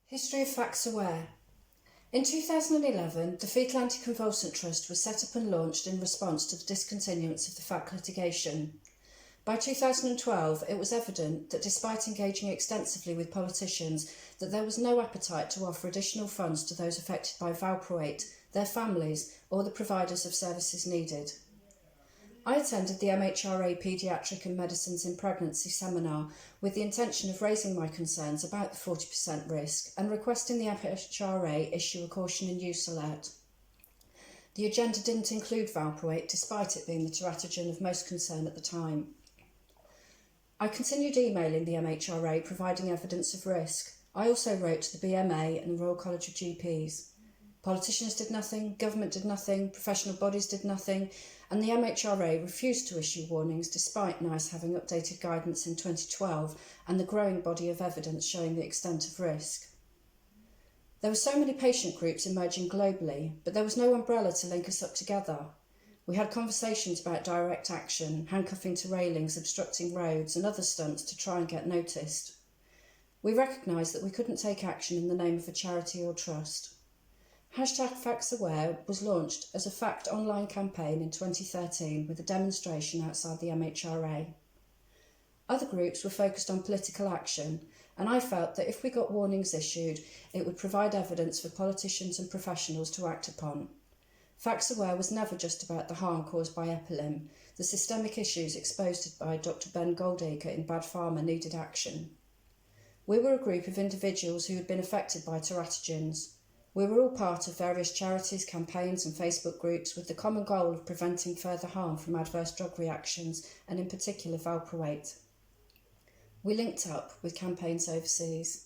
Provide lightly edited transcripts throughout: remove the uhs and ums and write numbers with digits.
History of FACSaware. In 2011, the Fetal Anticonvulsant Trust was set up and launched in response to the discontinuance of the FAC litigation. By 2012, it was evident that despite engaging extensively with politicians, that there was no appetite to offer additional funds to those affected by valproate, their families, or the providers of services needed. I attended the MHRA Paediatric and Medicines in Pregnancy seminar with the intention of raising my concerns about the 40% risk and requesting the MHRA issue a caution and use alert. The agenda didn't include valproate, despite it being the teratogen of most concern at the time. I continued emailing the MHRA providing evidence of risk. I also wrote to the BMA and the Royal College of GPs. Politicians did nothing, government did nothing, professional bodies did nothing, and the MHRA refused to issue warnings despite NICE having updated guidance in 2012 and the growing body of evidence showing the extent of risk. There were so many patient groups emerging globally, but there was no umbrella to link us up together. We had conversations about direct action, handcuffing to railings, obstructing roads and other stunts to try and get noticed. We recognised that we couldn't take action in the name of a charity or trust. #FACSaware was launched as a fact online campaign in 2013 with a demonstration outside the MHRA. Other groups were focused on political action, and I felt that if we got warnings issued, it would provide evidence for politicians and professionals to act upon. FACSaware was never just about the harm caused by Epilim. The systemic issues exposed by Dr. Ben Goldacre in Bad Pharma needed action. We were a group of individuals who had been affected by teratogens. We were all part of various charities, campaigns and Facebook groups with the common goal of preventing further harm from adverse drug reactions and in particular valproate. We linked up with campaigns overseas.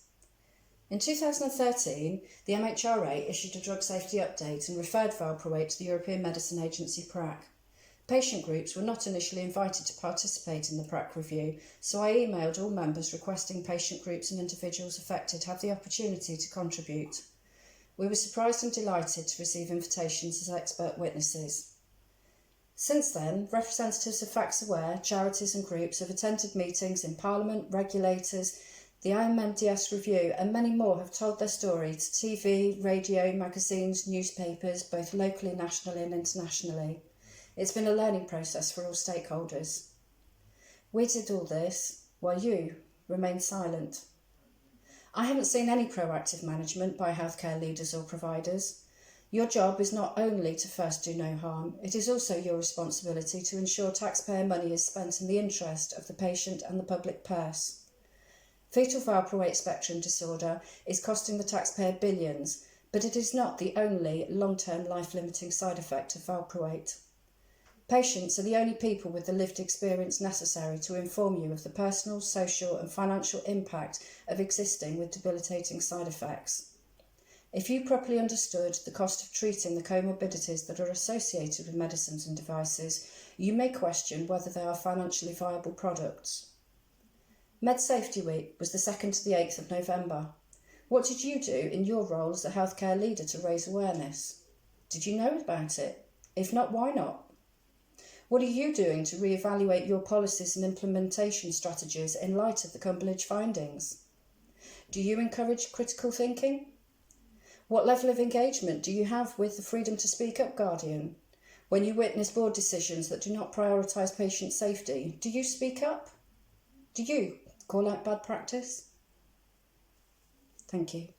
In 2013, the MHRA issued a drug safety update and referred valproate to the European Medicine Agency PRAC. Patient groups were not initially invited to participate in the PRAC review, so I emailed all members requesting patient groups and individuals affected have the opportunity to contribute. We were surprised and delighted to receive invitations as expert witnesses. Since then, representatives of FACSaware, charities and groups have attended meetings in Parliament, regulators, the IMMDS review and many more have told their story to TV, radio, magazines, newspapers, both locally, nationally and internationally. It's been a learning process for all stakeholders. We did all this while you remained silent. I haven't seen any proactive management by healthcare leaders or providers. Your job is not only to first do no harm, it is also your responsibility to ensure taxpayer money is spent in the interest of the patient and the public purse. Fetal valproate spectrum disorder is costing the taxpayer billions, but it is not the only long-term life-limiting side effect of valproate. Patients are the only people with the lived experience necessary to inform you of the personal, social and financial impact of existing with debilitating side effects. If you properly understood the cost of treating the comorbidities that are associated with medicines and devices, you may question whether they are financially viable products. Med Safety Week was the 2nd to the 8th of November. What did you do in your role as a healthcare leader to raise awareness? Did you know about it? If not, why not? What are you doing to re-evaluate your policies and implementation strategies in light of the Cumberledge findings? Do you encourage critical thinking? What level of engagement do you have with the Freedom to Speak Up Guardian? When you witness board decisions that do not prioritise patient safety, do you speak up? Do you call out bad practice? Thank you.